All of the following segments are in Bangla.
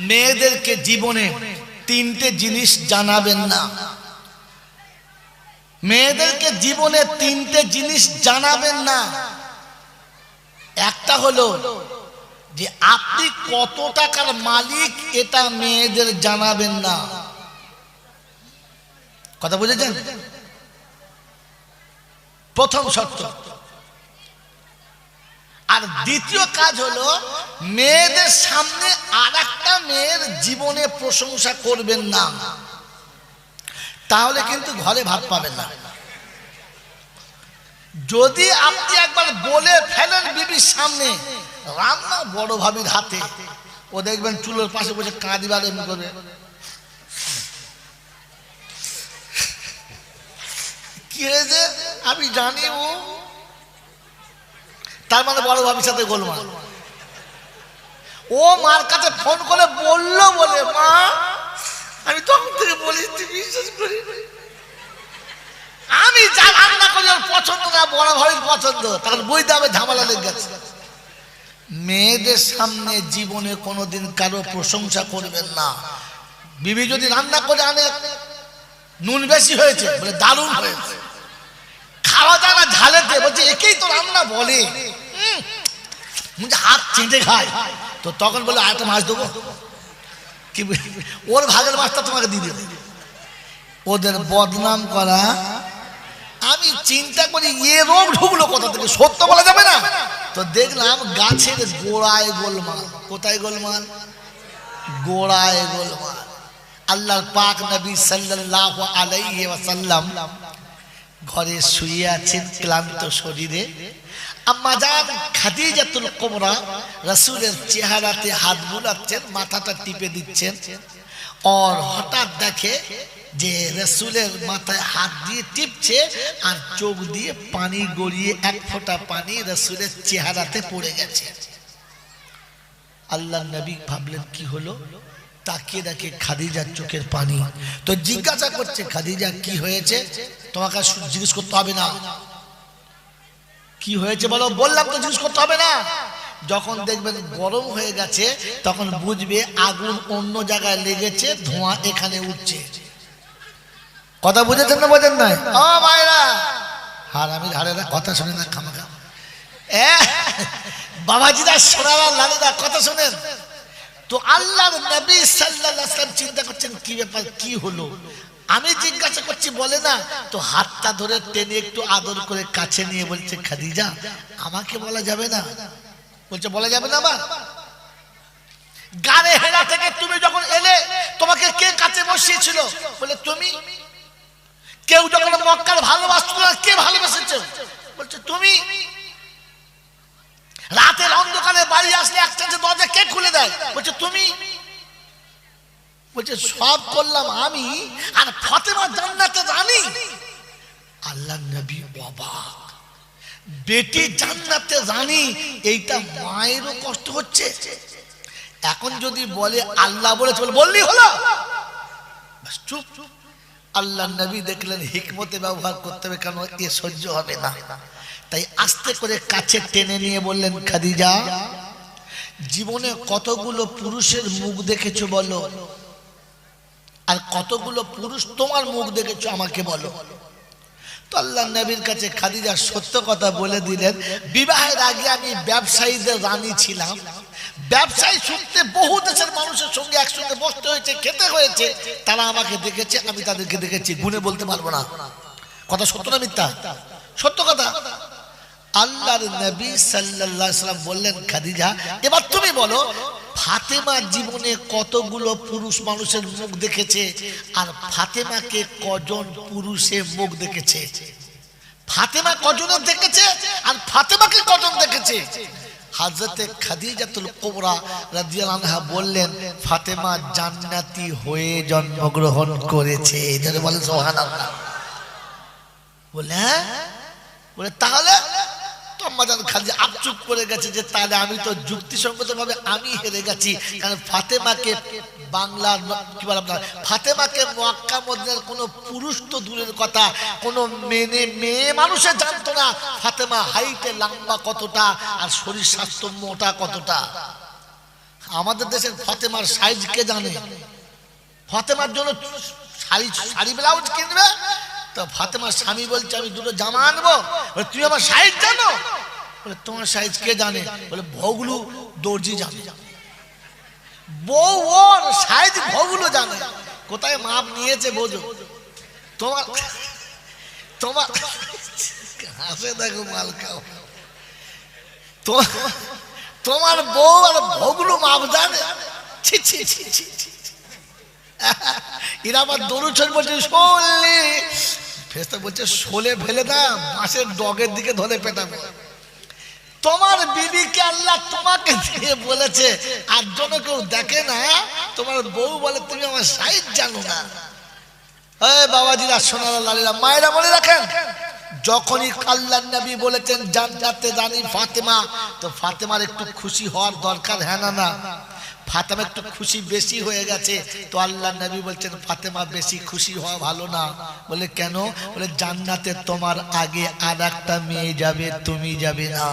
মেয়েদেরকে জীবনে তিনটে জিনিস জানাবেন না। মেয়েদেরকে জীবনে তিনটে জিনিস জানাবেন না। একটা হলো যে আপনি কত টাকার মালিক, এটা মেয়েদের জানাবেন না। কথা বুঝেছেন? প্রথম শর্ত। আর দ্বিতীয় কাজ হলো মেয়েদের সামনে আরেকটা মেয়ের জীবনে প্রশংসা করবেন না, তাহলে কিন্তু ঘরে ভাত পাবেন না। যদি আপনি একবার বলে ফেলেন বিবির সামনে রান্না বড় ভাবির হাতে, ও দেখবেন চুলোর পাশে বসে কাঁদিবার এমনি করবে, কি হয়েছে আমি জানি, ও তার মানে বড় ভাবির সাথে গোলমাল। ও মার কাছে ফোন করে বললো বলে, মা আমি তখন থেকে বলি তুই বিশ্বাস করি আমি যা রান্না করি ওর পছন্দ না, বড় ভাবির পছন্দ, তখন বুঝতে হবে ঝামেলা লেগে গেছে। মেয়েদের সামনে জীবনে কোনোদিন কারো প্রশংসা করবেন না। বিবি যদি রান্না করে আনে নুন বেশি হয়েছে বলে দারুণ হয়েছে, খাওয়া দাওয়া ঝালেতে বলছে একেই তো রান্না বলে, হাত চেটে খায়, তো তখন বলে আরেকটা মাছ দেবো, কি ওর ভাগের মাছটা তোমাকে দিয়ে দেবে। ওদের বদনাম করা। আমি চিন্তা করি এ রোগ ঢুকলো কোথা থেকে, সত্য বলা যাবে না। তো দেখলাম গাছের গোড়ায় গোলমাল। কোথায় গোলমাল? গোড়ায় গোলমাল। আল্লাহর পাক নবী সাল্লাল্লাহু আলাইহি ওয়াসাল্লাম ঘরে শুয়ে আছেন ক্লান্ত শরীরে। আম্মা জান খাদিজাতুল কুবরা রাসূলের চেহারাতে হাত বুলাচ্ছেন, মাথাটা টিপে দিচ্ছেন। আর হঠাৎ দেখে যে রাসূলের মাথায় হাত দিয়ে টিপছে আর চোখ দিয়ে পানি গড়িয়ে এক ফোঁটা পানি রাসূলের চেহারাতে পড়ে গেছে। আল্লাহর নবী ভাবলেন কি হলো, তাকিয়ে দেখে খাদিজার চোখের পানি। তো জিজ্ঞাসা করছে, খাদিজা কি হয়েছে? তোমাকে জিজ্ঞেস করতে হবে না, কি হয়েছে বলো। বললাম তো জিজ্ঞেস করতে হবে না। যখন দেখবেন গরম হয়ে গেছে তখন বুঝবে আগুন অন্য জায়গায় লেগেছে, ধোঁয়া এখানে উঠছে। কথা বুঝেছেন না বোঝেন নাই? ও ভাইরা হারামি ধারেরা কথা শুনে না খামাখা। বাবাজিরা সোনারা লালেরা কথা শোনেন। তো আল্লাহর নবী সাল্লাল্লাহু আলাইহি ওয়াসাল্লাম চিন্তা করছেন কি ব্যাপার, কি হলো। আমি জিজ্ঞাসা করছি বলে না, তো হাতটা ধরে টেনে একটু আদর করে কাছে নিয়ে বলছে, খাদিজা আমাকে বলা যাবে না? বলছে বলা যাবে না। বা গারে হেরা থেকে তুমি যখন এলে তোমাকে কে কাছে বসিয়েছিল? বলে তুমি। কেউ যখন মক্কার ভালোবাসতো না, কে ভালোবেসেছে? বলছে তুমি। রাতের অন্ধকারে বাড়ি আসলে একটা দরজা কে খুলে দেয়? বলছে তুমি। বলছে সব করলাম আমি, আর ফাতেমা জান্নাতে রানী। আল্লাহর নবী অবাক, বেটি জান্নাতে রানী, এইটা মায়েরও কষ্ট হচ্ছে। এখন যদি বলে আল্লাহ বলেছে বললেই হলো, চুপ। আল্লাহর নবী দেখলেন হিকমতে ব্যবহার করতে হবে, কেন এ সহ্য হবে না। তাই আস্তে করে কাছে টেনে নিয়ে বললেন, খাদিজা জীবনে কতগুলো পুরুষের মুখ দেখেছো বলো, আর কতগুলো পুরুষ তোমার মুখ দেখেছো আমাকে বলো। তো আল্লাহর নবীর কাছে খাদিজা সত্য কথা বলে দিলেন, বিবাহের আগে আমি ব্যবসায়ীদের রানী ছিলাম। ব্যবসায়ী সূত্রে বহু দেশের মানুষের সঙ্গে একসঙ্গে বসতে হয়েছে, খেতে হয়েছে। তারা আমাকে দেখেছে, আমি তাদেরকে দেখেছি, গুণে বলতে পারবো না। কথা সত্য না মিথ্যা? সত্য কথা। আল্লাহর নবী সাল্লাল্লাহু আলাইহি ওয়াসাল্লাম বললেন, খাদিজা এবার তুমি বলো, ফাতেমা জীবনে কতগুলো পুরুষ মানুষের মুখ দেখেছে, আর ফাতেমাকে কজন পুরুষের মুখ দেখেছে? ফাতেমা কজনের দেখেছে আর ফাতেমাকে কজন দেখেছে? হযরতে খাদিজাতুল কুবরা রাদিয়াল্লাহু আনহা বললেন, ফাতেমা জান্নাতি হয়ে জন্মগ্রহণ করেছে। যারা বলে সুবহানাল্লাহ। বলে তাহলে তোমাদের খালি আপচুপ করে গেছে যে তাহলে আমি তো যুক্তিসঙ্গত ভাবে আমি হেরে গেছি। কারণ ফাতেমাকে বাংলার কি বলে আপনার, ফাতেমাকে মক্কা মদিনার কোনো পুরুষ তো দূরের কথা, কোনো মেয়ে মানুষে জানতো না ফাতেমা হাইটে লম্বা কতটা আর শরীর স্বাস্থ্য মোটা কতটা। আমাদের দেশের ফাতেমার সাইজ কে জানে? ফাতেমার জন্য শাড়ি ব্লাউজ কিনবে তো ফাতেমার স্বামী বলছে আমি দুটো জামা আনবো, তুই আমার সাইজ জানো? বলে তোমার সাইজ কে জানে? বলে ভগলু দর্জি জানে। বউ ওর সাইজ ভগলু জানে, কোথায় মাপ নিয়েছে বোঝো। তোমার তোমার হাসে দেখো মাল খাও, তোমার বউ আর ভগলু মাপ জানে? ছি ছি ছি ছি, এরা আবার দরুদ শরীফ বলছে শোলে, ফেরেশতা বলছে শোলে ফেলে না বাঁশের ডগের দিকে ধরে পেটাবে। তোমার বিবিকে আল্লাহ তোমাকে দিয়ে বলেছে, আর জন্য কেউ দেখে না। তোমার বউ বলে তুমি আমার সাইজ জানো না। এই বাবাজিরা, সোনারা লালিরা, মায়েরা বলে রাখেন, যখনই আল্লাহর নবী বলেছেন জান্নাতে রানী ফাতেমা, তো ফাতেমার একটু খুশি হওয়ার দরকার, হ্যাঁ না না? ফাতেমা একটু খুশি বেশি হয়ে গেছে, তো আল্লাহর নবী বলছেন ফাতেমা বেশি খুশি হওয়া ভালো না। বলে কেন? বলে জান্নাতে তোমার আগে আর একটা মেয়ে যাবে, তুমি যাবে না।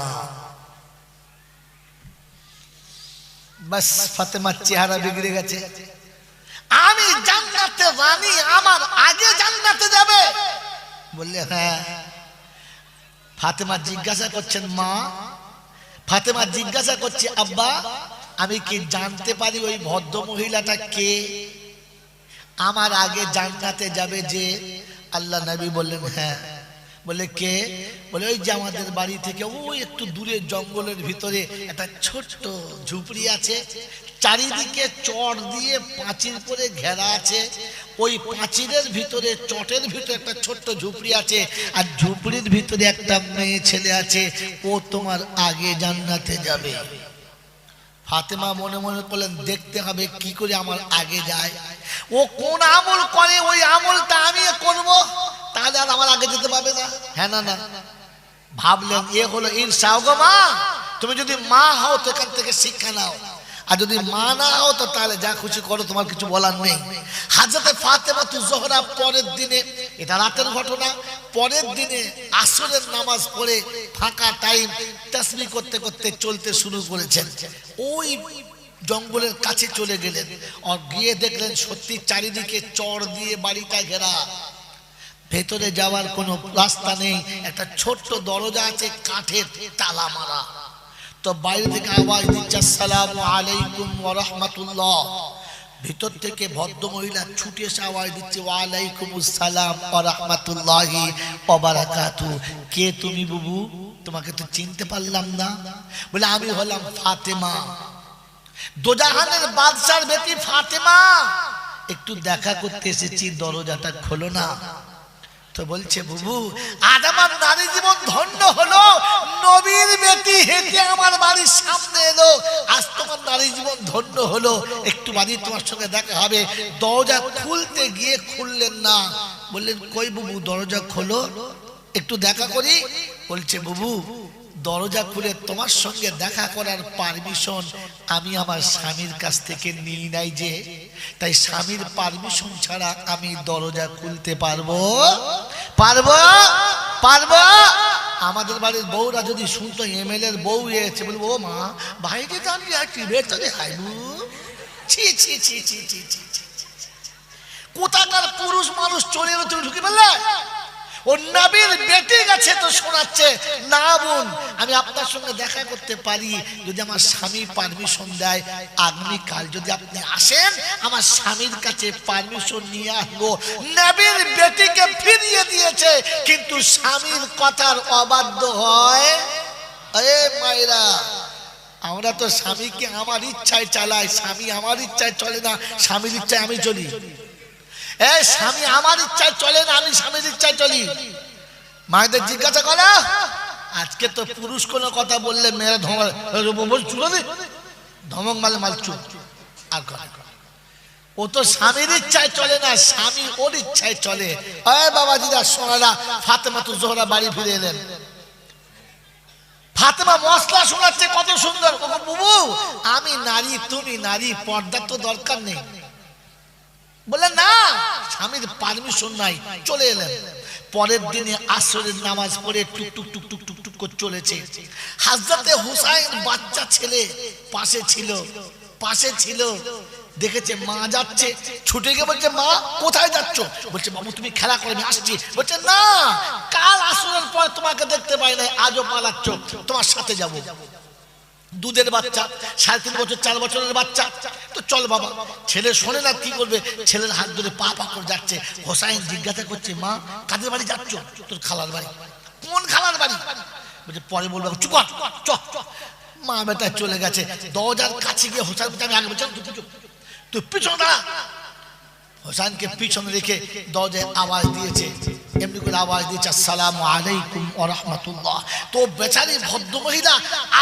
বাস ফাতেমার চেহারা বিগড়ে গেছে। আমি জান্নাতে রানী, আমার আগে জান্নাতে যাবে? বললে হ্যাঁ। ফাতেমা জিজ্ঞাসা করছেন মা, ফাতেমা জিজ্ঞাসা করছে আব্বা, আমি কি জানতে পারি ওই ভদ্র মহিলাটা কে আমার আগে জান্নাতে যাবে যে? আল্লাহ নবী বললেন হ্যাঁ। বলে কে? বলে ওই যে আমাদের বাড়ি থেকে ওই একটু দূরে জঙ্গলের ভিতরে একটা ছোট্ট ঝুপড়ি আছে, চারিদিকে চট দিয়ে পাঁচিল করে ঘেরা আছে, ওই পাঁচিলের ভিতরে চটের ভিতরে একটা ছোট্ট ঝুপড়ি আছে, আর ঝুপড়ির ভিতরে একটা মেয়ে ছেলে আছে, ও তোমার আগে জান্নাতে যাবে। ফাতেমা মনে মনে বললেন দেখতে হবে কি করে আমার আগে যায়, ও কোন আমল করে ওই আমলটা আমি করব, তাহলে আর আমার আগে যেতে পারবে না, হ্যাঁ না না? ভাবলেন এ হলো ঈর্ষা। গো মা, তুমি যদি মা হও তো এখান থেকে শিক্ষা নাও, আর যদি মা না হও তো তাহলে যা খুশি করো, তোমার কিছু বলার নেই। হযরতে ফাতেমা জোহরা পরের দিনে, এটা রাতের ঘটনা, পরের দিনে আসরের নামাজ পড়ে ফাঁকা টাইম তাসবিহ করতে করতে চলতে শুরু করেছেন। ওই জঙ্গলের কাছে চলে গেলেন, আর গিয়ে দেখলেন সত্যি চারিদিকে চড় দিয়ে বাড়িটা ঘেরা, ভেতরে যাওয়ার কোনো রাস্তা নেই, একটা ছোট্ট দরজা আছে কাঠের তালা মারা। তো বাইরে থেকে আওয়াজ দিচ্ছে আসসালামু আলাইকুম ওয়া রাহমাতুল্লাহ। ভিতর থেকে ভদ্র মহিলা ছুটে এসে আওয়াজ দিচ্ছে ওয়া আলাইকুমুস সালাম ওয়া রাহমাতুল্লাহি ওয়া বারাকাতু। কে তুমি বুবু? তোমাকে তো চিনতে পারলাম না। বলে আমি হলাম ফাতেমা, দোজাহানের বাদশার বেটি ফাতেমা, একটু দেখা করতে এসেছি, দরজাটা খোলো না। তো বলছে বুবু, আজ আমার নারী জীবন ধন্য হলো, নবীর বেটি হেঁটে আমার বাড়ির সামনে এলো, আজ তোমার নারী জীবন ধন্য হলো, একটু বাড়ি তোমার সঙ্গে দেখা হবে। দরজা খুলতে গিয়ে খুললেন না, বললেন কই বুবু দরজা খোলো, একটু দেখা করি। বলছে বুবু দরজা খুলে তোমার সঙ্গে দেখা করার পারমিশন আমি আমার স্বামীর কাছ থেকে নিই নাই যে, তাই স্বামীর পারমিশন ছাড়া আমি দরজা খুলতে পারবো? আমাদের বাড়ির বউরা যদি শুনতো এমএলএ এর বউ এসেছে, বলবো ও মা বাইরে দাঁড়িয়ে আর টিভের চলে খাইবু। ছি ছি ছি ছি ছি ছি, কোথাকার পুরুষ মানুষ চলে এলো, তুমি ঢুকে ফেললে? ও নবীর বেটি গেছে তো শোনাচ্ছে না বোন, আমি আপনার সঙ্গে দেখা করতে পারি যদি আমার স্বামী পারমিশন দেয়। আগামীকাল যদি আপনি আসেন আমার স্বামীর কাছে পারমিশন নিয়ে আসবো। নবীর বেটিকে ফিরিয়ে দিয়েছে, কিন্তু স্বামীর কথার অবাধ্য হয়। এ মায়েরা, আমরা তো স্বামীকে আমার ইচ্ছায় চালাই, স্বামী আমার ইচ্ছায় চলে না, স্বামীর ইচ্ছায় আমি চলি। এই স্বামী আমার ইচ্ছায় চলে না, আমি স্বামীর ইচ্ছায় চলি। মায়েদের জিজ্ঞাসা করা, আজকে তো পুরুষ কোনো কথা বললে মেয়েরা ধমক মালে মাল চুপ আর ও তো স্বামীর ইচ্ছায় চলে না, স্বামী ওর ইচ্ছায় চলে। বাবাজিরা সোনারা, ফাতেমা তো জোহরা বাড়ি ফিরে এলেন। ফাতেমা মশলা শোনাচ্ছে কত সুন্দর, বুবু আমি নারী তুমি নারী, পর্দার তো দরকার নেই। বলে না, স্বামীর পারমিশন নাই, চলে এলেন। পরের দিনে আসরের নামাজ পড়ে টুক টুক টুক টুক টুক টুক করে চলেছে। হযরতে হুসাইন বাচ্চা ছেলে পাশে ছিল, পাশে ছিল, দেখেছে মা যাচ্ছে, ছুটে গিয়ে বলছে মা কোথায় যাচ্ছ? বলছে বাবু তুমি খেলা করে, আমি আসছি। বলছে না, কাল আসরের পর তোমাকে দেখতে পাই না, আজও পালাচ্ছ, তোমার সাথে যাবো। দুধের বাচ্চা, 3.5 বছর 4 বছরের বাচ্চা, তো চল বাবা। ছেলে শোনে না, কি করবে, ছেলের হাত ধরে পা পা করে যাচ্ছে। হোসাইন জিজ্ঞাসা করছে মা কাদের বাড়ি যাচ্ছ? তোর খালার বাড়ি। কোন খালার বাড়ি? বলছে পরে বলবো, চুপ কর, চ। মা বেটা চলে গেছে। দরজার কাছে গিয়ে হোসাইন বলছে আমি আগে বলছি তুই পিছনে দাঁড়া। হোসাইনকে পিছনে রেখে দরজায় আওয়াজ দিয়েছে, এমনি করে আওয়াজ দিয়েছে আসসালামু আলাইকুম ওয়া রাহমাতুল্লাহ। তো বেচারি ভদ্র মহিলা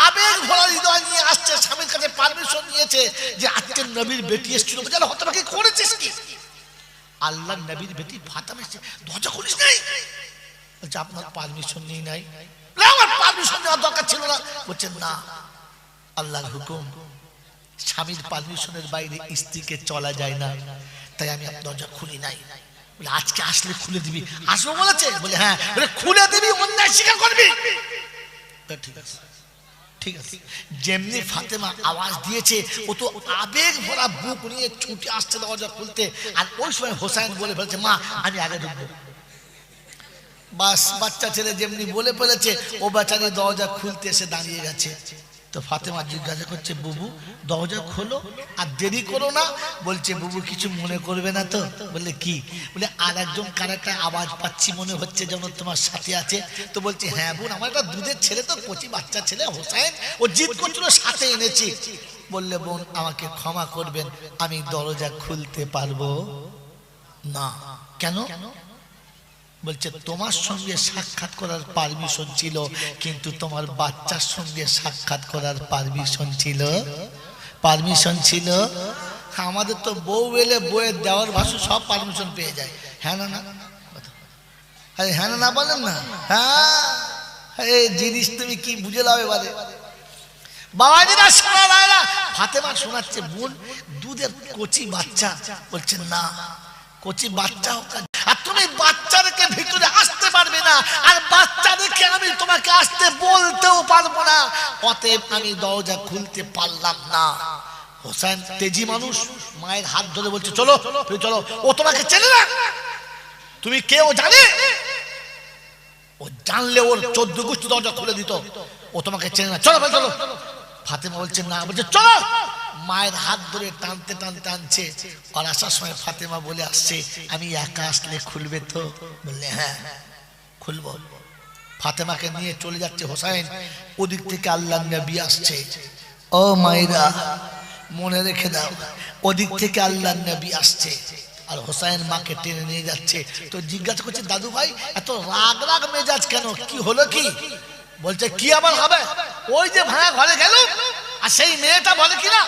আবেগ ভরা হৃদয় নিয়ে আসছে, স্বামীর কাছে পারমিশন নিয়েছে যে আজকের নবীর বেটি এসেছিল। বলে হতভাগী করেছিস কি? আল্লাহর নবীর বেটি ফাতেমা এসেছে, দরজা খুলিস নাই? বলছে আপনার পারমিশন নেই নাই? আমার পারমিশন নেওয়ার দরকার ছিল না। বলছে না, আল্লাহর হুকুম, স্বামীর পারমিশনের বাইরে স্ত্রীকে চলা যায় না, তাই আমি দরজা খুলি নাই। বলে আজকে আসলে খুলে দিবি? আসবো বলেছে? বলে হ্যাঁ। বলে খুলে দিবি, অন্যায় স্বীকার করবি? ঠিক আছে, ঠিক আছে। যেমনি ফাতেমা আওয়াজ দিয়েছে, ও তো আবেগ ভরা বুক নিয়ে ছুটে আসছে দরজা খুলতে। আর ওই সময় হোসাইন বলে ফেলছে মা আমি আগে ঢুকবো। বাস, বাচ্চা ছেলে যেমনি বলে ফেলেছে, ও বেচারি দরজা খুলতে এসে দাঁড়িয়ে গেছে। তো ফাতেমা জিজ্ঞাসা করছে বুবু দরজা খোলো, আর দেরি করো না। বলছে বুবু কিছু মনে করবে না তো? বললে কি? বলে আর একজন কার একটা আওয়াজ পাচ্ছি, মনে হচ্ছে যেন তোমার সাথে আছে। তো বলছে হ্যাঁ বোন, আমার একটা দুধের ছেলে, তো কচি বাচ্চা ছেলে হোসাইন, ও জিদ করছিল, সাথে এনেছি। বললে বোন আমাকে ক্ষমা করবেন, আমি দরজা খুলতে পারবো না। কেন? বলছে তোমার সঙ্গে সাক্ষাৎ করার পারমিশন ছিল, কিন্তু তোমার বাচ্চার সঙ্গে সাক্ষাৎ করার পারমিশন ছিল। আমাদের তো বউ এলে বউয়ের দেওয়ার ভাষা সব পারমিশন পেয়ে যায়। হ্যাঁ না, আরে হ্যাঁ না বলেন না? হ্যাঁ, এই জিনিস তুমি কি বুঝে লাও এবারে? বাবাজিরা শোনা, ফাতেমা শোনাচ্ছে বোন দুধের কচি বাচ্চা। বলছে না, কচি বাচ্চা হোক, আর তুমি বাচ্চাদেরকে ভিতরে আসতে পারবে না, আর বাচ্চাদেরকে আমি তোমাকে আসতে বলতেও পারবো না, অতএব আমি দরজা খুলতে পারলাম না। হোসেন তেজি মানুষ, মায়ের হাত ধরে বলছে চলো চলো। ও তোমাকে চেনে না, তুমি কে ও জানে? ও জানলে ওর 14 গোষ্ঠী দরজা খুলে দিত। ও তোমাকে চেনে না, চলো চলো। ফাতেমা বলছে না, বলছে চলো। মায়ের হাত ধরে টানতে টানতে আনছে। আর আসার সময় ফাতেমা বলে আসছে আমি একা আসলে খুলবে তো? বললে হ্যাঁ খুলবো। ফাতেমাকে নিয়ে চলে যাচ্ছে হোসাইন। ওদিক থেকে আল্লাহর নবী আসছে। ও মায়েরা মনে রেখে দাও, ওদিক থেকে আল্লাহর নবী আসছে, আর হোসাইন মাকে টেনে নিয়ে যাচ্ছে। তো জিজ্ঞাসা করছে দাদু ভাই এত রাগ রাগ মেজাজ কেন, কি হলো কি? বলছে কি আবার হবে, ওই যে ভাঙা ঘরে গেল, আর সেই মেয়েটা বলে কিনা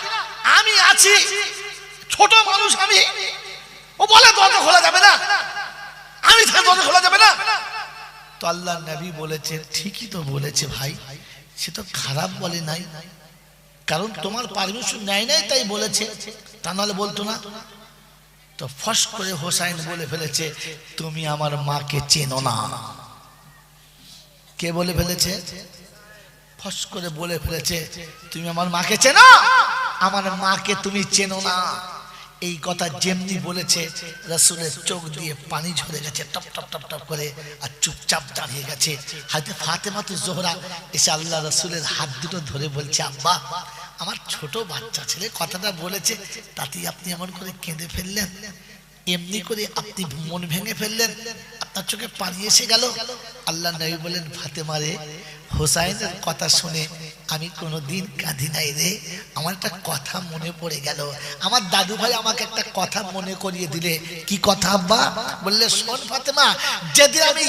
আমি আছি, ছোট মানুষ আমি, ও বলে দরজা খোলা যাবে না, আমি দরজা খোলা যাবে না। তো আল্লাহর নবী বলেছে ঠিকই তো বলেছে ভাই, সে তো খারাপ বলে নাই, কারণ তোমার পারমিশন নেয় নাই তাই বলেছে, তা নাহলে বলতো না। তো ফস করে হোসাইন বলে ফেলেছে তুমি আমার মাকে চেনো না। কে বলে ফেলেছে? ফস করে বলে ফেলেছে তুমি আমার মাকে চেনো, আমার মাকে তুমি চেনো না। এই কথা যেমনি বলেছে রাসূলের চোখ দিয়ে পানি ঝরে গেছে টপ টপ টপ টপ করে, আর চুপচাপ দাঁড়িয়ে গেছে। হযরত ফাতেমা জোহরা এসে আল্লাহ রাসূলের হাত দুটো ধরে বলছে আব্বা আমার ছোট বাচ্চা ছেলে কথাটা বলেছে, তাতেই আপনি এমন করে কেঁদে ফেললেন, এমনি করে আপনি মন ভেঙে ফেললেন, আপনার চোখে পানি এসে গেল। আল্লাহ নবী বলেন ফাতেমা রে, হোসাইনের কথা শুনে আমি কোনোদিন কাঁদি নাই রে, আমার একটা কথা মনে পড়ে গেল। আমার দাদু ভাই আমাকে একটা কথা মনে করিয়ে দিলে। কি কথা আব্বা? বললে শোন ফাতেমা, যেদিন আমি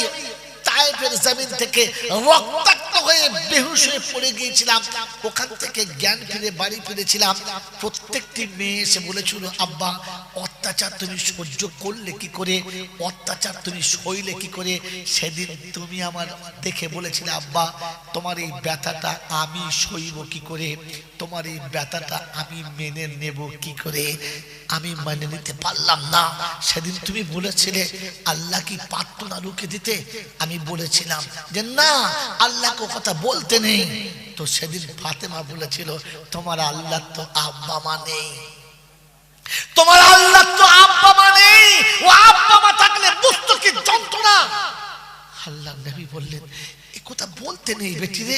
তায়েফের জমিন থেকে রক্তাক্ত হয়ে বেহুশ হয়ে পড়ে গিয়েছিলাম, ওখান থেকে জ্ঞান ফিরে বাড়ি ফিরেছিলাম, প্রত্যেকটি মেয়ে এসে বলেছিল আব্বা অত্যাচার তুমি সহ্য করলে কি করে, অত্যাচার তুমি সইলে কি করে। সেদিন তুমি আমার দেখে বলেছিলে আব্বা তোমার এই ব্যথাটা আমি সইব কি করে, তোমার এই ব্যথাটা আমি মেনে নেব কি করে। আমি মেনে নিতে পারলাম না। সেদিন তুমি বলেছিলে আল্লাহ কি পারত না রুখে দিতে, আমি বলেছিলাম যে না আল্লাহকে কথা বলতে নেই, তো সেদিন ফাতেমা বলেছিল তোমার আল্লাহ তো আব্বা মা নেই, তোমার আল্লাহ তো আব্বা মা নেই, ও আব্বা মা থাকলে বুঝতো কি যন্ত্রণা। আল্লাহ নবী বললেন এ কথা বলতে নেই বেটি রে,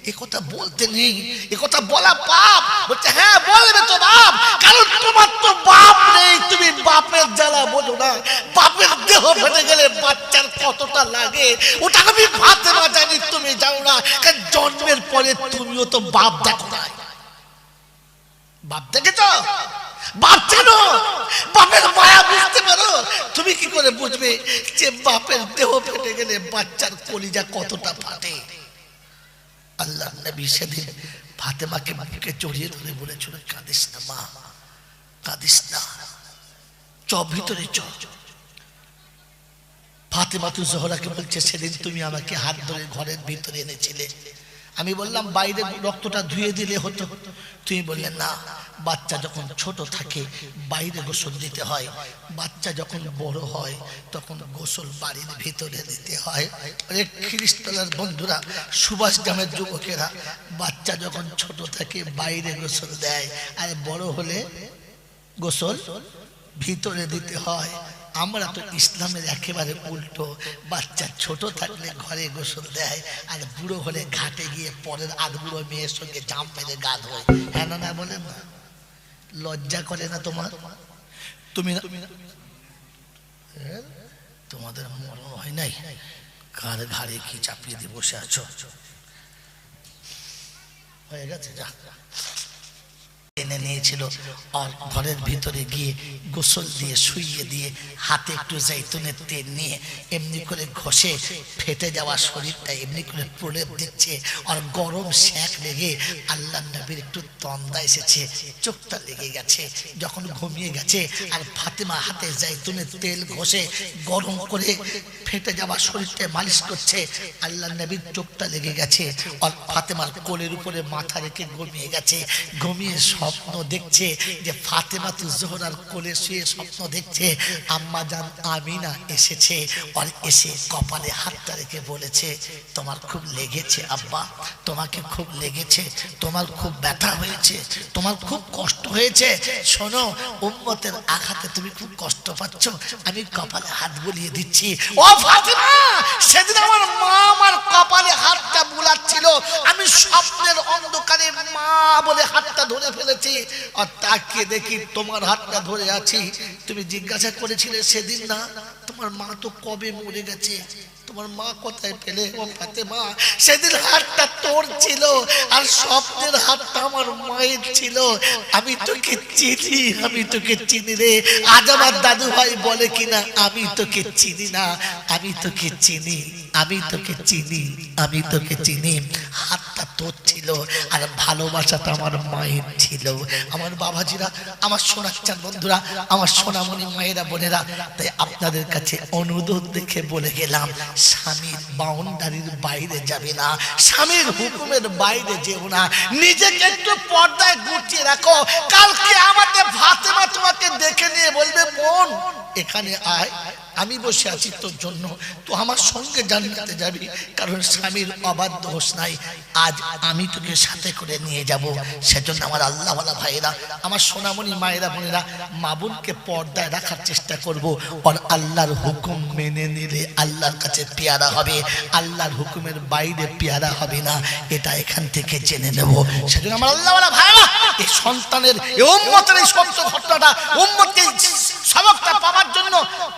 এ কথা বলতে নেই, এ কথা বলা পাপ। বলছে হ্যাঁ বলবে তো বাপ, কারণ তোমার তো বাপ নেই, তুমি বাপের জ্বালা বোঝো না। বাপের দেহ ফেটে গেলে বাচ্চার কতটা লাগে ওটা আমি ফাতেমা জানি, তুমি জানো না। কারণ জন্মের পরে তুমিও তো বাপ দেখো না, বাপ দেখেছ, বাপ চেনো, বাপের মায়া বুঝতে পারো। তুমি কি করে বুঝবে যে বাপের দেহ ফেটে গেলে বাচ্চার কলিজা কতটা ফাটে? আল্লাহ নবী সেদিন ফাতেমাকে বুকে জড়িয়ে ধরে বলেছিল কাঁদিস না মা, কাঁদিস না, চ ভিতরে চ। ফাতেমা তু জোহরাকে বলছে সেদিন তুমি আমাকে হাত ধরে ঘরের ভিতরে এনেছিলে, আমি বললাম বাইরে রক্তটা ধুয়ে দিলে হতো, তুমি বললে না, বাচ্চা যখন ছোট থাকে বাইরে গোসল দিতে হয়, বাচ্চা যখন বড় হয় তখন গোসল বাড়ির ভিতরে দিতে হয়। খ্রিস্টানের বন্ধুরা, সুভাষ গ্রামের যুবকেরা, বাচ্চা যখন ছোট থাকে বাইরে গোসল দেয়, আর বড় হলে গোসল ভিতরে দিতে হয়। আমরা তো ইসলামের একেবারে উল্টো, বাচ্চা ছোট থাকলে ঘরে গোসল দেয়, আর বুড়ো হলে ঘাটে গিয়ে পরের আধ বুড়ো মেয়ের সঙ্গে জাম মেরে গা ধোয়। হ্যাঁ না বলেন না? লজ্জা করে না তোমার? তুমি তোমাদের মরণ হয় নাই, কার ঘাড়ে কি চাপিয়ে দিয়ে বসে আছো? হয়ে গেছে, যা এনে নিয়েছিল, আর ঘরের ভিতরে গিয়ে গোসল দিয়ে শুইয়ে দিয়ে হাতে একটু জাইতুনের তেল নিয়ে এমনি করে ঘষে ফেটে যাওয়া শরীরটা এমনি করে প্রলেপ দিচ্ছে, আর গরম শ্যাক লেগে আল্লাহ নবীর একটু তন্দা এসেছে, চোখটা লেগে গেছে। যখন ঘুমিয়ে গেছে আর ফাতেমা হাতে জাইতুনের তেল ঘষে গরম করে ফেটে যাওয়া শরীরটা মালিশ করছে, আল্লাহ নবীর চোখটা লেগে গেছে, আর ফাতেমার কোলের উপরে মাথা রেখে ঘুমিয়ে গেছে। ঘুমিয়ে স্বপ্ন দেখছে যে ফাতেমা তু জোহরার কোলে শুয়ে স্বপ্ন দেখছে আম্মা জান আমিনা এসেছে, আর এসে কপালে হাতটা রেখে বলেছে তোমার খুব লেগেছে আব্বা, তোমাকে খুব লেগেছে, তোমার খুব ব্যথা হয়েছে, তোমার খুব কষ্ট হয়েছে, শোনো উম্মতের আঘাতে তুমি খুব কষ্ট পাচ্ছ, আমি কপালে হাত বুলিয়ে দিচ্ছি। ও ফাতেমা, সেদিন আমার মা আমার কপালে হাতটা বুলাচ্ছিল, আমি স্বপ্নের অন্ধকারে মা বলে হাতটা ধরে ফেলেছি, আর তাকে দেখি তোমার হাতটা ধরে আছি। তুমি জিজ্ঞাসা করেছিলে সেদিন না তোমার মা তো কবে মরে গেছে, তোমার মা কোথায় পেলে? ও ফাতেমা, সেদিন হাতটা তোর ছিল আর স্বপ্নের হাতটা আমার মায়ের ছিল। আমি তোকে চিনি, আমি তোকে চিনি রে। আজ আমার দাদু ভাই বলে কিনা আমি তোকে চিনি না, আমি তোকে চিনি, আমি তোকে চিনি, আমি তোকে চিনি। হাতটা তোর ছিল আর ভালোবাসাটা আমার মায়ের ছিল। আমার বাবাজিরা, আমার শোনাচ্ছেন বন্ধুরা, আমার সোনামণি মায়েরা বোনেরা, তাই আপনাদের কাছে অনুরোধ দেখে বলে গেলাম, স্বামীর বাউন্ডারির বাইরে যাবে না, স্বামীর হুকুমের বাইরে যেও না, নিজেকে একটু পর্দায় গুটিয়ে রাখো। কালকে আমাদের ফাতেমা তোমাকে দেখে নিয়ে বলবে বোন এখানে আয়, আমি বসে আছি তোর জন্য, তো আমার সঙ্গে জান্নাতে যাবি, কারণ স্বামীর অবাধ্য হোস নাই, আজ আমি তোকে সাথে করে নিয়ে যাব। সেজন্য আমার আল্লাহওয়ালা ভাইয়েরা, আমার সোনামণি মায়েরা বোনেরা, মা বোনকে পর্দায় রাখার চেষ্টা করব, আর আল্লাহর হুকুম মেনে নিলে আল্লাহর কাছে পেয়ারা হবে, আল্লাহর হুকুমের বাইরে পেয়ারা হবে না, এটা এখান থেকে জেনে নেব। সেজন্য আমার আল্লাহওয়ালা ভাইয়েরা, এই সন্তানের এই উম্মতের এই সত্য ঘটনাটা, উম্মতকে সবকটা পাওয়ার জন্য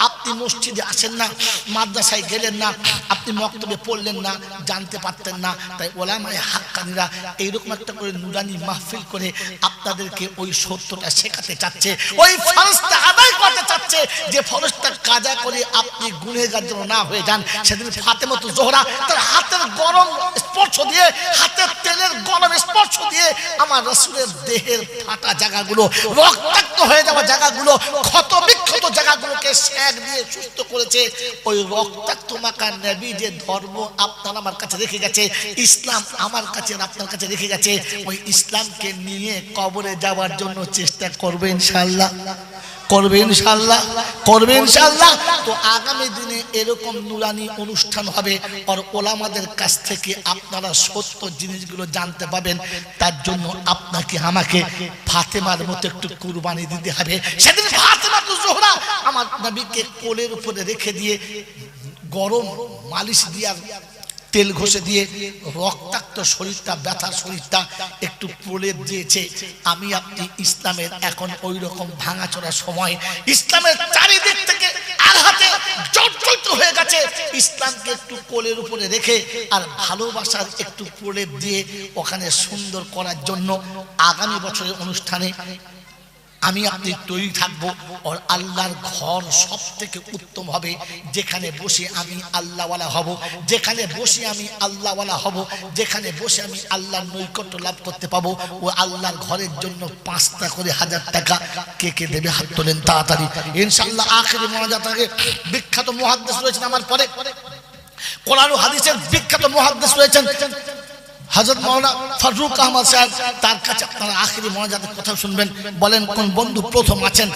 আপনি মসজিদে আসেন না, মাদ্রাসায় গেলেন না, আপনি মক্তবে পড়লেন না, জানতে পারতেন না, তাই ওলামায়ে হাক্কানীরা এইরকম একটা করে নুরানি মাহফিল করে আপনাদেরকে ওই সত্যটা শেখাতে চাচ্ছে, ওই ফরজটা আদায় করতে চাচ্ছে, যে ফরজটা কাজা করে আপনি গুনাহগার যেন না হয়ে যান। সেদিন ফাতেমা তু জোহরা তার হাতের গরম স্পর্শ দিয়ে, হাতের তেলের গরম স্পর্শ দিয়ে আমার রাসূলের দেহের ফাটা জায়গাগুলো, রক্তাক্ত হয়ে যাওয়া জায়গাগুলো, ক্ষত বিক্ষত জায়গাগুলোকে সেক দিয়ে সুস্থ করেছে। ওই রক্তাক্ত মাখা নবী যে ধর্ম আপনার আমার কাছে রেখে গেছে, ইসলাম আমার কাছে আপনার কাছে রেখে গেছে, ওই ইসলামকে নিয়ে কবরে যাওয়ার জন্য চেষ্টা করবে ইনশাআল্লাহ। করবে ইনশাআল্লাহ, করবে ইনশাআল্লাহ। তো আগামী দিনে এরকম নুরানি অনুষ্ঠান হবে আর ওলামাদের কাছ থেকে আপনারা সত্য জিনিসগুলো জানতে পাবেন। তার জন্য আপনাকে আমাকে ফাতেমার মতো একটু কুরবানি দিতে হবে। সেদিন ফাতেমা তো জোহরা আমার নবীকে কোলের উপরে রেখে দিয়ে গরম মালিশ দিয়ে তেল ঘষে দিয়ে রক্তাক্ত শরীরটা, ব্যথার শরীরটা একটু প্রলেপ দিয়েছে। আমি আপনি ইসলামের এখন ওই রকম ভাঙাচোরা সময়, ইসলামের চারিদিক থেকে আঘাতে জর্জরিত হয়ে গেছে। ইসলামকে একটু কোলের উপরে রেখে আর ভালোবাসার একটু প্রলেপ দিয়ে ওখানে সুন্দর করার জন্য আগামী বছরের অনুষ্ঠানে আমি আপনি তৈরি থাকবো। আর আল্লাহর ঘর সব থেকে উত্তম হবে যেখানে বসে আমি আল্লাহওয়ালা হব, যেখানে বসে আমি আল্লাহওয়ালা হব, যেখানে বসে আমি আল্লাহর নৈকট্য লাভ করতে পাবো। ও আল্লাহর ঘরের জন্য 5টা করে 1000 টাকা কে কে দেবে? হাত তোলেন তাড়াতাড়ি ইনশাআল্লাহ। আখিরি মোনাজাত আগে বিখ্যাত মুহাদ্দিস রয়েছেন আমার পরে, কোরআন ও হাদিসের বিখ্যাত মুহাদ্দিস রয়েছেন হযরত মাওলানা ফারুক আহমদ সাহেব। তার কাছে আপনারা আখিরি মোনাজাতের কথা শুনবেন। বলেন কোন বন্ধু প্রথম আছেন?